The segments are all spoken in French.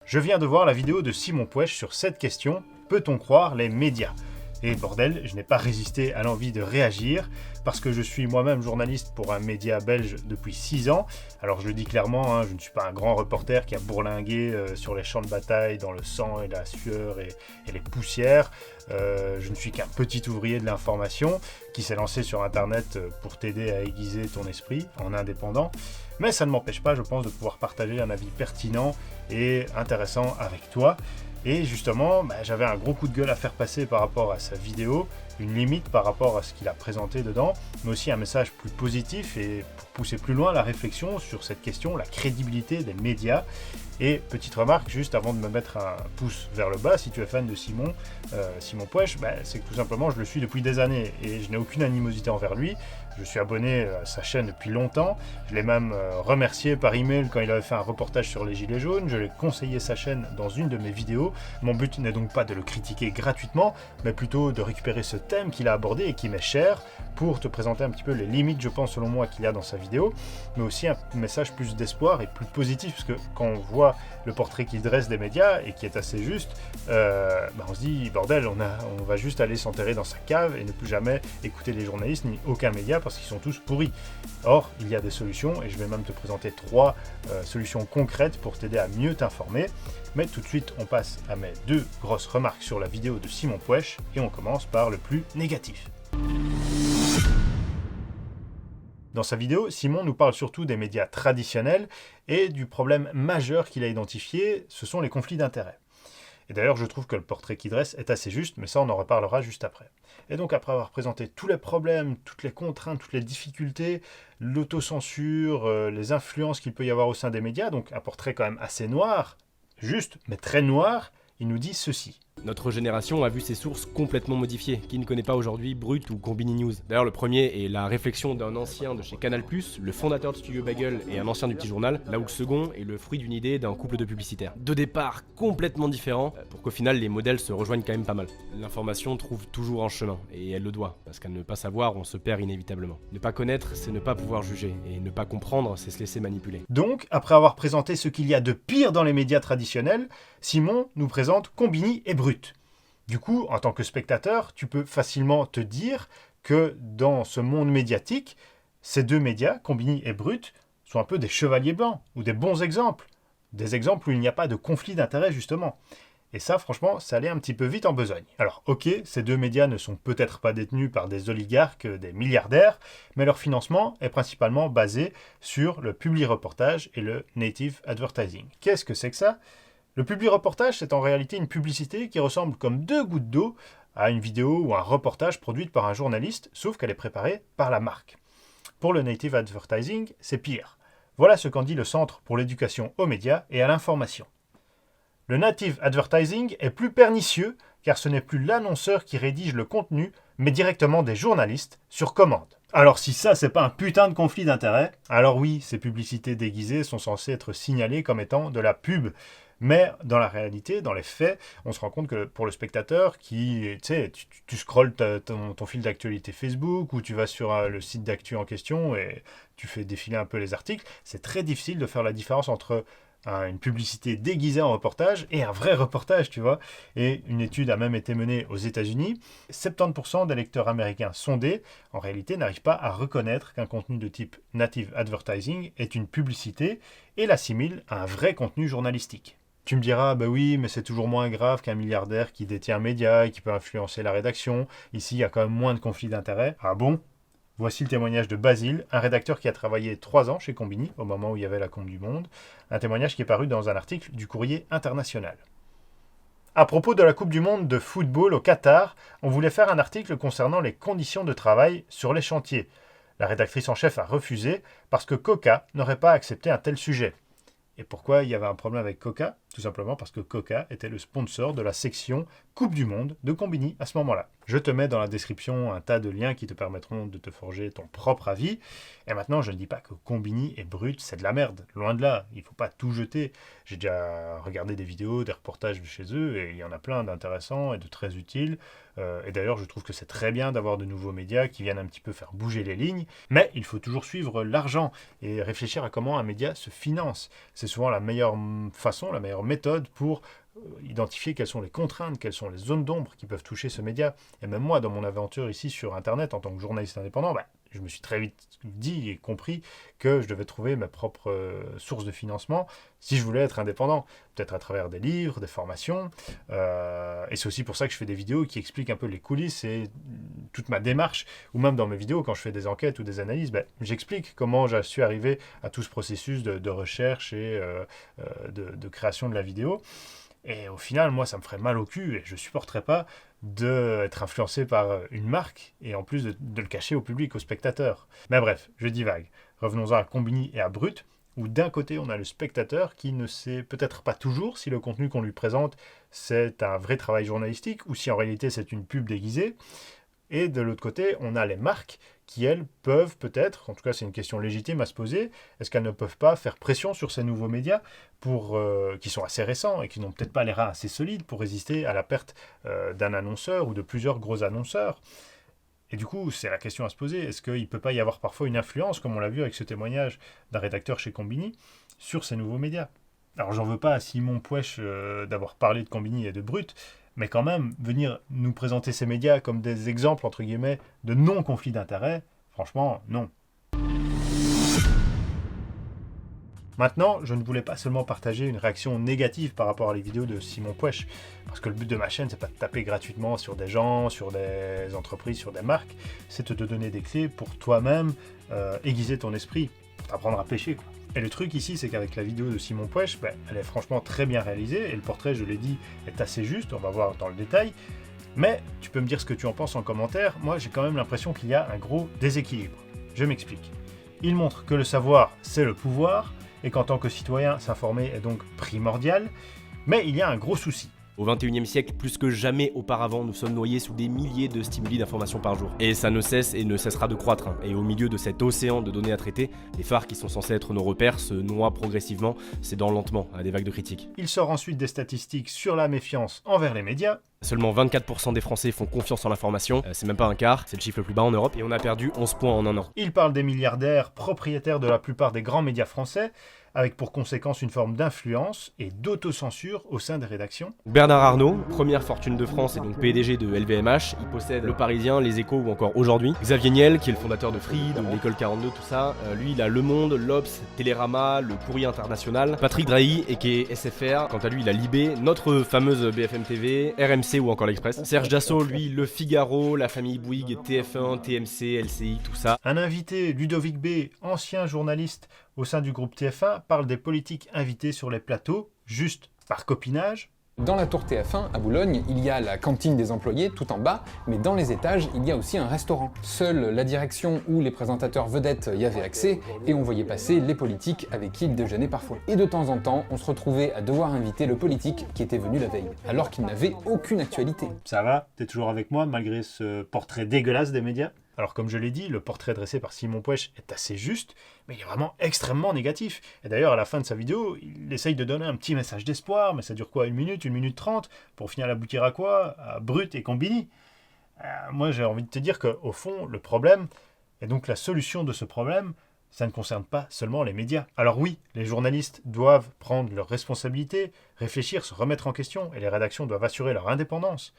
Je viens de voir la vidéo de Simon Puech sur cette question, peut-on croire les médias ? Et bordel, je n'ai pas résisté à l'envie de réagir, parce que je suis moi-même journaliste pour un média belge depuis 6 ans. Alors je le dis clairement, je ne suis pas un grand reporter qui a bourlingué sur les champs de bataille dans le sang et la sueur et les poussières. Je ne suis qu'un petit ouvrier de l'information qui s'est lancé sur internet pour t'aider à aiguiser ton esprit en indépendant. Mais ça ne m'empêche pas, je pense, de pouvoir partager un avis pertinent et intéressant avec toi. Et justement, j'avais un gros coup de gueule à faire passer par rapport à sa vidéo, une limite par rapport à ce qu'il a présenté dedans, mais aussi un message plus positif et pour pousser plus loin la réflexion sur cette question, la crédibilité des médias. Et petite remarque, juste avant de me mettre un pouce vers le bas, si tu es fan de Simon Puech, c'est que tout simplement je le suis depuis des années et je n'ai aucune animosité envers lui. Je suis abonné à sa chaîne depuis longtemps, je l'ai même remercié par email quand il avait fait un reportage sur les Gilets jaunes, je l'ai conseillé sa chaîne dans une de mes vidéos. Mon but n'est donc pas de le critiquer gratuitement, mais plutôt de récupérer ce thème qu'il a abordé et qui m'est cher, pour te présenter un petit peu les limites, je pense, selon moi, qu'il y a dans sa vidéo, mais aussi un message plus d'espoir et plus positif, parce que quand on voit le portrait qu'il dresse des médias, et qui est assez juste, on se dit, bordel, on va juste aller s'enterrer dans sa cave et ne plus jamais écouter les journalistes ni aucun média, parce qu'ils sont tous pourris. Or, il y a des solutions, et je vais même te présenter 3 solutions concrètes pour t'aider à mieux t'informer. Mais tout de suite, on passe à mes 2 grosses remarques sur la vidéo de Simon Puech, et on commence par le plus négatif. Dans sa vidéo, Simon nous parle surtout des médias traditionnels et du problème majeur qu'il a identifié, ce sont les conflits d'intérêts. Et d'ailleurs, je trouve que le portrait qu'il dresse est assez juste, mais ça on en reparlera juste après. Et donc après avoir présenté tous les problèmes, toutes les contraintes, toutes les difficultés, l'autocensure, les influences qu'il peut y avoir au sein des médias, donc un portrait quand même assez noir, juste mais très noir, il nous dit ceci. Notre génération a vu ses sources complètement modifiées. Qui ne connaît pas aujourd'hui Brut ou Combini News? D'ailleurs, le premier est la réflexion d'un ancien de chez Canal+, le fondateur de Studio Bagel et un ancien du Petit Journal, là où le second est le fruit d'une idée d'un couple de publicitaires. 2 départs complètement différents, pour qu'au final les modèles se rejoignent quand même pas mal. L'information trouve toujours un chemin, et elle le doit, parce qu'à ne pas savoir, on se perd inévitablement. Ne pas connaître, c'est ne pas pouvoir juger, et ne pas comprendre, c'est se laisser manipuler. Donc, après avoir présenté ce qu'il y a de pire dans les médias traditionnels, Simon nous présente Combini et Brut. Du coup, en tant que spectateur, tu peux facilement te dire que dans ce monde médiatique, ces 2 médias, Combini et Brut, sont un peu des chevaliers blancs, ou des bons exemples. Des exemples où il n'y a pas de conflit d'intérêts, justement. Et ça, franchement, ça allait un petit peu vite en besogne. Alors, ok, ces 2 médias ne sont peut-être pas détenus par des oligarques, des milliardaires, mais leur financement est principalement basé sur le publi-reportage et le native advertising. Qu'est-ce que c'est que ça ? Le publi-reportage, c'est en réalité une publicité qui ressemble comme 2 gouttes d'eau à une vidéo ou un reportage produite par un journaliste, sauf qu'elle est préparée par la marque. Pour le native advertising, c'est pire. Voilà ce qu'en dit le Centre pour l'éducation aux médias et à l'information. Le native advertising est plus pernicieux car ce n'est plus l'annonceur qui rédige le contenu, mais directement des journalistes sur commande. Alors si ça, c'est pas un putain de conflit d'intérêts, alors oui, ces publicités déguisées sont censées être signalées comme étant de la pub. Mais dans la réalité, dans les faits, on se rend compte que pour le spectateur qui, tu scrolles ton fil d'actualité Facebook ou tu vas sur le site d'actu en question et tu fais défiler un peu les articles, c'est très difficile de faire la différence entre une publicité déguisée en reportage et un vrai reportage, tu vois. Et une étude a même été menée aux États-Unis. 70% des lecteurs américains sondés, en réalité, n'arrivent pas à reconnaître qu'un contenu de type native advertising est une publicité et l'assimilent à un vrai contenu journalistique. Tu me diras, oui, mais c'est toujours moins grave qu'un milliardaire qui détient un média et qui peut influencer la rédaction. Ici, il y a quand même moins de conflits d'intérêts. Ah bon ? Voici le témoignage de Basile, un rédacteur qui a travaillé 3 ans chez Combini, au moment où il y avait la Coupe du Monde. Un témoignage qui est paru dans un article du Courrier International. À propos de la Coupe du Monde de football au Qatar, on voulait faire un article concernant les conditions de travail sur les chantiers. La rédactrice en chef a refusé parce que Coca n'aurait pas accepté un tel sujet. Et pourquoi il y avait un problème avec Coca ? Tout simplement parce que Coca était le sponsor de la section Coupe du Monde de Combini à ce moment-là. Je te mets dans la description un tas de liens qui te permettront de te forger ton propre avis. Et maintenant, je ne dis pas que Combini et Brut, c'est de la merde. Loin de là, il ne faut pas tout jeter. J'ai déjà regardé des vidéos, des reportages de chez eux, et il y en a plein d'intéressants et de très utiles. Et d'ailleurs, je trouve que c'est très bien d'avoir de nouveaux médias qui viennent un petit peu faire bouger les lignes. Mais il faut toujours suivre l'argent et réfléchir à comment un média se finance. C'est souvent la meilleure façon, la meilleure méthode pour identifier quelles sont les contraintes, quelles sont les zones d'ombre qui peuvent toucher ce média. Et même moi, dans mon aventure ici sur Internet, en tant que journaliste indépendant, je me suis très vite dit et compris que je devais trouver mes propres sources de financement si je voulais être indépendant. Peut-être à travers des livres, des formations. Et c'est aussi pour ça que je fais des vidéos qui expliquent un peu les coulisses et toute ma démarche. Ou même dans mes vidéos, quand je fais des enquêtes ou des analyses, j'explique comment je suis arrivé à tout ce processus de recherche et de création de la vidéo. Et au final, moi, ça me ferait mal au cul et je ne supporterais pas d'être influencé par une marque et en plus de le cacher au public, aux spectateurs. Mais bref, je divague. Revenons-en à Combini et à Brut, où d'un côté, on a le spectateur qui ne sait peut-être pas toujours si le contenu qu'on lui présente, c'est un vrai travail journalistique ou si en réalité c'est une pub déguisée. Et de l'autre côté, on a les marques qui, elles, peuvent peut-être, en tout cas c'est une question légitime à se poser, est-ce qu'elles ne peuvent pas faire pression sur ces nouveaux médias qui sont assez récents et qui n'ont peut-être pas les reins assez solides pour résister à la perte d'un annonceur ou de plusieurs gros annonceurs. Et du coup, c'est la question à se poser, est-ce qu'il ne peut pas y avoir parfois une influence, comme on l'a vu avec ce témoignage d'un rédacteur chez Combini, sur ces nouveaux médias? Alors j'en veux pas à Simon Puech d'avoir parlé de Combini et de Brut, mais quand même, venir nous présenter ces médias comme des exemples, entre guillemets, de non-conflit d'intérêts, franchement, non. Maintenant, je ne voulais pas seulement partager une réaction négative par rapport à les vidéos de Simon Puech, parce que le but de ma chaîne, c'est pas de taper gratuitement sur des gens, sur des entreprises, sur des marques, c'est de te donner des clés pour toi-même aiguiser ton esprit, t'apprendre à pêcher, quoi. Et le truc ici, c'est qu'avec la vidéo de Simon Puech, elle est franchement très bien réalisée, et le portrait, je l'ai dit, est assez juste, on va voir dans le détail. Mais tu peux me dire ce que tu en penses en commentaire, moi j'ai quand même l'impression qu'il y a un gros déséquilibre. Je m'explique. Il montre que le savoir, c'est le pouvoir, et qu'en tant que citoyen, s'informer est donc primordial, mais il y a un gros souci. Au XXIe siècle, plus que jamais auparavant, nous sommes noyés sous des milliers de stimuli d'informations par jour. Et ça ne cesse et ne cessera de croître. Et au milieu de cet océan de données à traiter, les phares qui sont censés être nos repères se noient progressivement, cédant lentement à des vagues de critiques. Il sort ensuite des statistiques sur la méfiance envers les médias. Seulement 24% des Français font confiance en l'information, c'est même pas un quart, c'est le chiffre le plus bas en Europe, et on a perdu 11 points en un an. Il parle des milliardaires, propriétaires de la plupart des grands médias français, avec pour conséquence une forme d'influence et d'autocensure au sein des rédactions. Bernard Arnault, première fortune de France et donc PDG de LVMH, il possède Le Parisien, Les Échos ou encore Aujourd'hui. Xavier Niel, qui est le fondateur de Free, de l'École 42, tout ça, lui il a Le Monde, l'Obs, Télérama, Le Courrier International. Patrick Drahi, et qui est SFR, quant à lui il a Libé, notre fameuse BFM TV, RMC ou encore l'Express. Serge Dassault, lui, Le Figaro, La Famille Bouygues, TF1, TMC, LCI, tout ça. Un invité, Ludovic B, ancien journaliste au sein du groupe TF1, parle des politiques invités sur les plateaux, juste par copinage. Dans la tour TF1, à Boulogne, il y a la cantine des employés, tout en bas, mais dans les étages, il y a aussi un restaurant. Seule la direction ou les présentateurs vedettes y avaient accès, et on voyait passer les politiques avec qui ils déjeunaient parfois. Et de temps en temps, on se retrouvait à devoir inviter le politique qui était venu la veille, alors qu'il n'avait aucune actualité. Ça va? T'es toujours avec moi, malgré ce portrait dégueulasse des médias? Alors comme je l'ai dit, le portrait dressé par Simon Puech est assez juste, mais il est vraiment extrêmement négatif. Et d'ailleurs, à la fin de sa vidéo, il essaye de donner un petit message d'espoir, mais ça dure quoi, 1 minute 30, pour au final aboutir à quoi? À Brut et Combini. Moi, j'ai envie de te dire qu'au fond, le problème, et donc la solution de ce problème, ça ne concerne pas seulement les médias. Alors oui, les journalistes doivent prendre leurs responsabilités, réfléchir, se remettre en question, et les rédactions doivent assurer leur indépendance.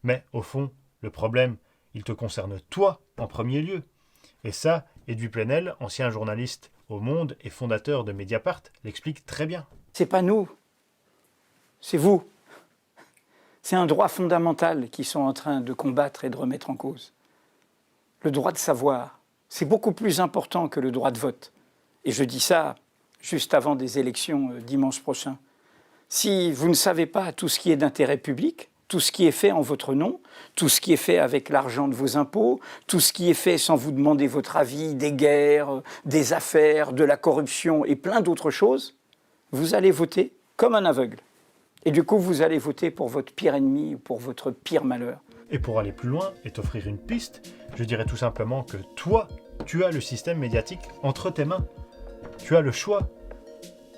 Mais au fond, le problème, il te concerne toi en premier lieu. Et ça, Edoui Plenel, ancien journaliste au Monde et fondateur de Mediapart, l'explique très bien. C'est pas nous, c'est vous. C'est un droit fondamental qu'ils sont en train de combattre et de remettre en cause. Le droit de savoir, c'est beaucoup plus important que le droit de vote. Et je dis ça juste avant des élections dimanche prochain. Si vous ne savez pas tout ce qui est d'intérêt public, tout ce qui est fait en votre nom, tout ce qui est fait avec l'argent de vos impôts, tout ce qui est fait sans vous demander votre avis, des guerres, des affaires, de la corruption et plein d'autres choses, vous allez voter comme un aveugle. Et du coup, vous allez voter pour votre pire ennemi ou pour votre pire malheur. Et pour aller plus loin et t'offrir une piste, je dirais tout simplement que toi, tu as le système médiatique entre tes mains. Tu as le choix.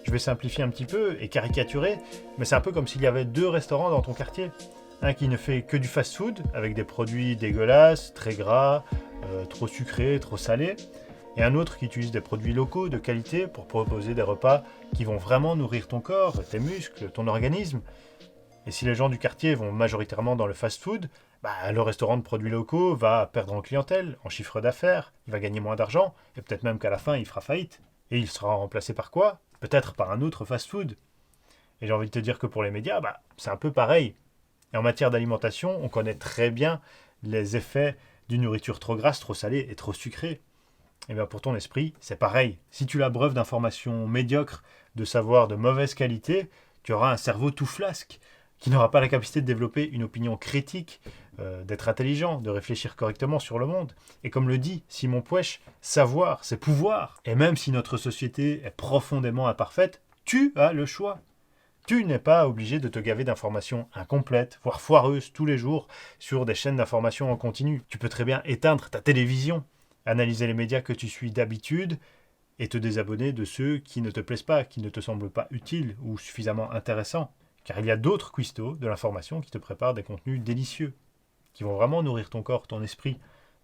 Je vais simplifier un petit peu et caricaturer, mais c'est un peu comme s'il y avait 2 restaurants dans ton quartier. Un qui ne fait que du fast-food, avec des produits dégueulasses, très gras, trop sucrés, trop salés, et un autre qui utilise des produits locaux de qualité pour proposer des repas qui vont vraiment nourrir ton corps, tes muscles, ton organisme. Et si les gens du quartier vont majoritairement dans le fast-food, le restaurant de produits locaux va perdre en clientèle, en chiffre d'affaires, il va gagner moins d'argent, et peut-être même qu'à la fin il fera faillite. Et il sera remplacé par quoi? Peut-être par un autre fast-food. Et j'ai envie de te dire que pour les médias, c'est un peu pareil. Et en matière d'alimentation, on connaît très bien les effets d'une nourriture trop grasse, trop salée et trop sucrée. Et bien pour ton esprit, c'est pareil. Si tu l'abreuves d'informations médiocres, de savoirs de mauvaise qualité, tu auras un cerveau tout flasque, qui n'aura pas la capacité de développer une opinion critique, d'être intelligent, de réfléchir correctement sur le monde. Et comme le dit Simon Puech, savoir, c'est pouvoir. Et même si notre société est profondément imparfaite, tu as le choix. Tu n'es pas obligé de te gaver d'informations incomplètes, voire foireuses tous les jours sur des chaînes d'informations en continu. Tu peux très bien éteindre ta télévision, analyser les médias que tu suis d'habitude et te désabonner de ceux qui ne te plaisent pas, qui ne te semblent pas utiles ou suffisamment intéressants. Car il y a d'autres cuistots de l'information qui te préparent des contenus délicieux, qui vont vraiment nourrir ton corps, ton esprit.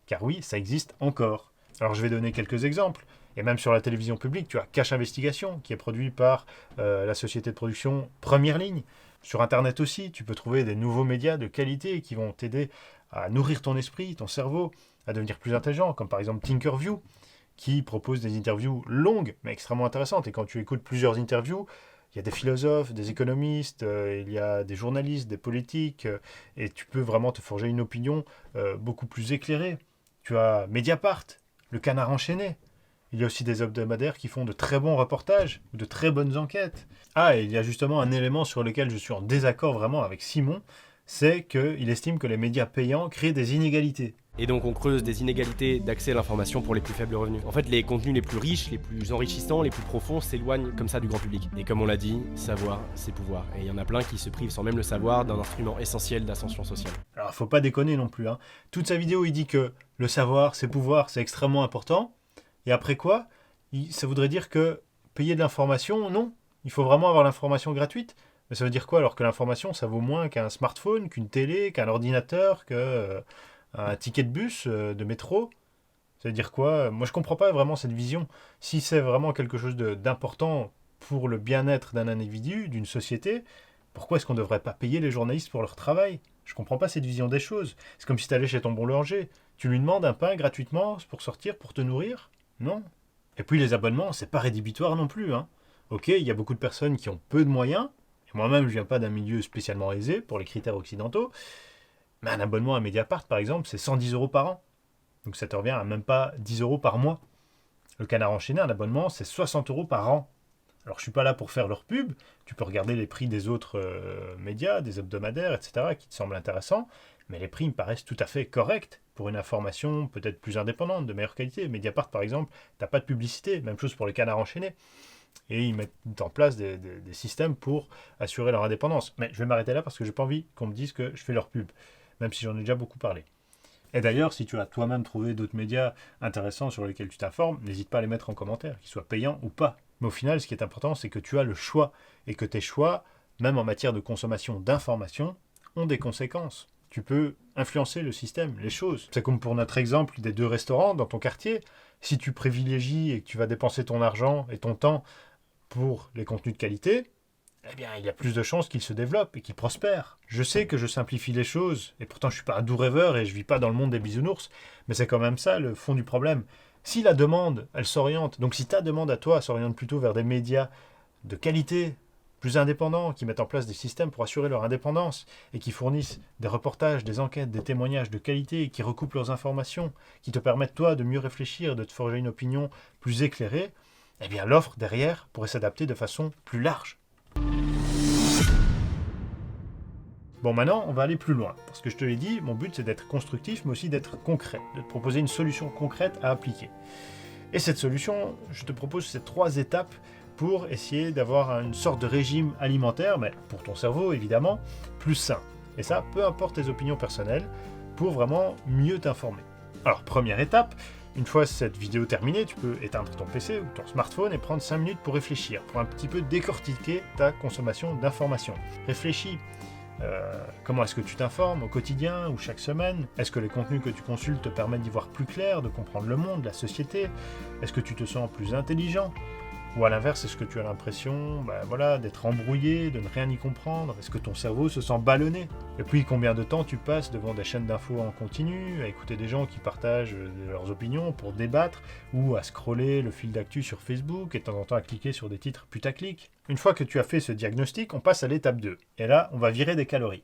Car oui, ça existe encore. Alors je vais donner quelques exemples. Et même sur la télévision publique, tu as Cache Investigation, qui est produit par la société de production Première Ligne. Sur Internet aussi, tu peux trouver des nouveaux médias de qualité qui vont t'aider à nourrir ton esprit, ton cerveau, à devenir plus intelligent, comme par exemple Tinkerview, qui propose des interviews longues, mais extrêmement intéressantes. Et quand tu écoutes plusieurs interviews, il y a des philosophes, des économistes, il y a des journalistes, des politiques, et tu peux vraiment te forger une opinion beaucoup plus éclairée. Tu as Mediapart, le Canard enchaîné. Il y a aussi des hebdomadaires qui font de très bons reportages, ou de très bonnes enquêtes. Ah, et il y a justement un élément sur lequel je suis en désaccord vraiment avec Simon, c'est qu'il estime que les médias payants créent des inégalités. Et donc on creuse des inégalités d'accès à l'information pour les plus faibles revenus. En fait, les contenus les plus riches, les plus enrichissants, les plus profonds s'éloignent comme ça du grand public. Et comme on l'a dit, savoir, c'est pouvoir. Et il y en a plein qui se privent sans même le savoir d'un instrument essentiel d'ascension sociale. Alors faut pas déconner non plus. Toute sa vidéo, il dit que le savoir, c'est pouvoir, c'est extrêmement important. Et après quoi, ça voudrait dire que payer de l'information, non. Il faut vraiment avoir l'information gratuite. Mais ça veut dire quoi alors que l'information, ça vaut moins qu'un smartphone, qu'une télé, qu'un ordinateur, un ticket de bus, de métro? Ça veut dire quoi? Moi, je comprends pas vraiment cette vision. Si c'est vraiment quelque chose d'important pour le bien-être d'un individu, d'une société, pourquoi est-ce qu'on ne devrait pas payer les journalistes pour leur travail? Je comprends pas cette vision des choses. C'est comme si tu allais chez ton boulanger. Tu lui demandes un pain gratuitement pour sortir, pour te nourrir? Non. Et puis les abonnements, c'est pas rédhibitoire non plus. Ok, il y a beaucoup de personnes qui ont peu de moyens. Et moi-même, je viens pas d'un milieu spécialement aisé pour les critères occidentaux. Mais un abonnement à Mediapart, par exemple, c'est 110 € par an. Donc ça te revient à même pas 10 € par mois. Le Canard enchaîné, un abonnement, c'est 60 € par an. Alors je suis pas là pour faire leur pub. Tu peux regarder les prix des autres médias, des hebdomadaires, etc., qui te semblent intéressants. Mais les prix me paraissent tout à fait corrects pour une information peut-être plus indépendante, de meilleure qualité. Mediapart, par exemple, t'as pas de publicité. Même chose pour le Canard enchaîné. Et ils mettent en place des systèmes pour assurer leur indépendance. Mais je vais m'arrêter là parce que j'ai pas envie qu'on me dise que je fais leur pub, même si j'en ai déjà beaucoup parlé. Et d'ailleurs, si tu as toi-même trouvé d'autres médias intéressants sur lesquels tu t'informes, n'hésite pas à les mettre en commentaire, qu'ils soient payants ou pas. Mais au final, ce qui est important, c'est que tu as le choix, et que tes choix, même en matière de consommation d'informations, ont des conséquences. Tu peux influencer le système, les choses. C'est comme pour notre exemple des 2 restaurants dans ton quartier. Si tu privilégies et que tu vas dépenser ton argent et ton temps pour les contenus de qualité, eh bien, il y a plus de chances qu'ils se développent et qu'ils prospèrent. Je sais que je simplifie les choses, et pourtant je suis pas un doux rêveur et je vis pas dans le monde des bisounours, mais c'est quand même ça le fond du problème. Si la demande, elle s'oriente, donc si ta demande à toi s'oriente plutôt vers des médias de qualité, plus indépendants, qui mettent en place des systèmes pour assurer leur indépendance, et qui fournissent des reportages, des enquêtes, des témoignages de qualité, qui recoupent leurs informations, qui te permettent toi de mieux réfléchir, de te forger une opinion plus éclairée, eh bien l'offre derrière pourrait s'adapter de façon plus large. Bon, maintenant, on va aller plus loin. Parce que je te l'ai dit, mon but, c'est d'être constructif, mais aussi d'être concret, de te proposer une solution concrète à appliquer. Et cette solution, je te propose ces 3 étapes pour essayer d'avoir une sorte de régime alimentaire, mais pour ton cerveau évidemment, plus sain. Et ça, peu importe tes opinions personnelles, pour vraiment mieux t'informer. Alors, première étape, une fois cette vidéo terminée, tu peux éteindre ton PC ou ton smartphone et prendre 5 minutes pour réfléchir, pour un petit peu décortiquer ta consommation d'informations. Réfléchis. Comment est-ce que tu t'informes au quotidien ou chaque semaine? Est-ce que les contenus que tu consultes te permettent d'y voir plus clair, de comprendre le monde, la société? Est-ce que tu te sens plus intelligent? Ou à l'inverse, est-ce que tu as l'impression d'être embrouillé, de ne rien y comprendre? Est-ce que ton cerveau se sent ballonné? Et puis, combien de temps tu passes devant des chaînes d'infos en continu, à écouter des gens qui partagent leurs opinions pour débattre, ou à scroller le fil d'actu sur Facebook et de temps en temps à cliquer sur des titres putaclic? Une fois que tu as fait ce diagnostic, on passe à l'étape 2. Et là, on va virer des calories.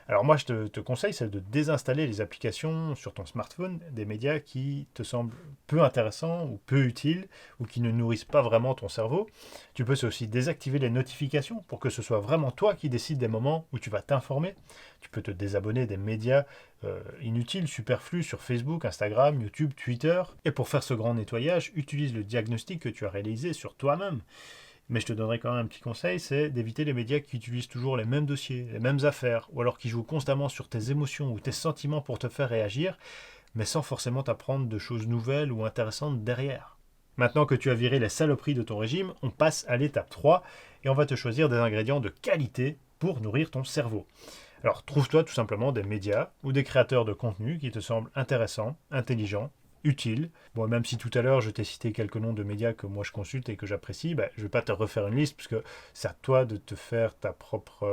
Alors moi, je te conseille, c'est de désinstaller les applications sur ton smartphone des médias qui te semblent peu intéressants ou peu utiles ou qui ne nourrissent pas vraiment ton cerveau. Tu peux aussi désactiver les notifications pour que ce soit vraiment toi qui décides des moments où tu vas t'informer. Tu peux te désabonner des médias inutiles, superflus sur Facebook, Instagram, YouTube, Twitter. Et pour faire ce grand nettoyage, utilise le diagnostic que tu as réalisé sur toi-même. Mais je te donnerai quand même un petit conseil, c'est d'éviter les médias qui utilisent toujours les mêmes dossiers, les mêmes affaires, ou alors qui jouent constamment sur tes émotions ou tes sentiments pour te faire réagir, mais sans forcément t'apprendre de choses nouvelles ou intéressantes derrière. Maintenant que tu as viré les saloperies de ton régime, on passe à l'étape 3, et on va te choisir des ingrédients de qualité pour nourrir ton cerveau. Alors trouve-toi tout simplement des médias ou des créateurs de contenu qui te semblent intéressants, intelligents, utile. Bon, même si tout à l'heure je t'ai cité quelques noms de médias que moi je consulte et que j'apprécie, je ne vais pas te refaire une liste puisque c'est à toi de te faire ta propre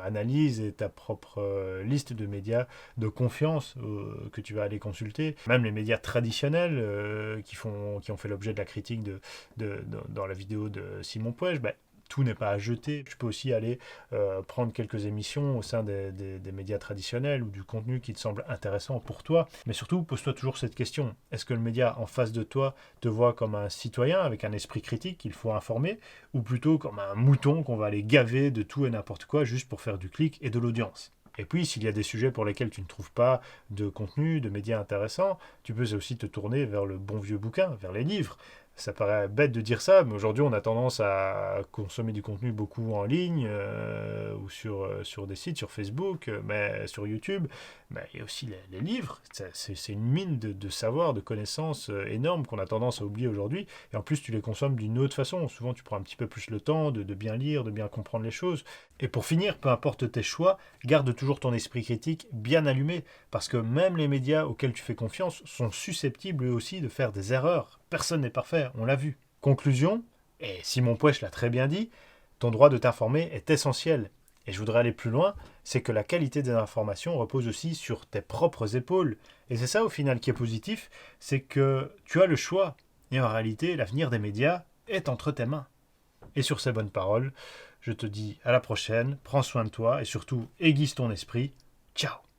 analyse et ta propre liste de médias de confiance que tu vas aller consulter. Même les médias traditionnels qui ont fait l'objet de la critique dans la vidéo de Simon Puech, tout n'est pas à jeter. Tu peux aussi aller prendre quelques émissions au sein des médias traditionnels ou du contenu qui te semble intéressant pour toi. Mais surtout, pose-toi toujours cette question. Est-ce que le média en face de toi te voit comme un citoyen avec un esprit critique qu'il faut informer, ou plutôt comme un mouton qu'on va aller gaver de tout et n'importe quoi juste pour faire du clic et de l'audience? Et puis, s'il y a des sujets pour lesquels tu ne trouves pas de contenu, de médias intéressants, tu peux aussi te tourner vers le bon vieux bouquin, vers les livres. Ça paraît bête de dire ça, mais aujourd'hui on a tendance à consommer du contenu beaucoup en ligne ou sur des sites, sur Facebook, mais sur YouTube. Mais il y a aussi les livres. C'est une mine de savoir, de connaissances énormes qu'on a tendance à oublier aujourd'hui. Et en plus tu les consommes d'une autre façon. Souvent tu prends un petit peu plus le temps de bien lire, de bien comprendre les choses. Et pour finir, peu importe tes choix, garde toujours ton esprit critique bien allumé. Parce que même les médias auxquels tu fais confiance sont susceptibles eux aussi de faire des erreurs. Personne n'est parfait, on l'a vu. Conclusion, et Simon Puech l'a très bien dit, ton droit de t'informer est essentiel. Et je voudrais aller plus loin, c'est que la qualité des informations repose aussi sur tes propres épaules. Et c'est ça au final qui est positif, c'est que tu as le choix. Et en réalité, l'avenir des médias est entre tes mains. Et sur ces bonnes paroles, je te dis à la prochaine, prends soin de toi et surtout aiguise ton esprit. Ciao!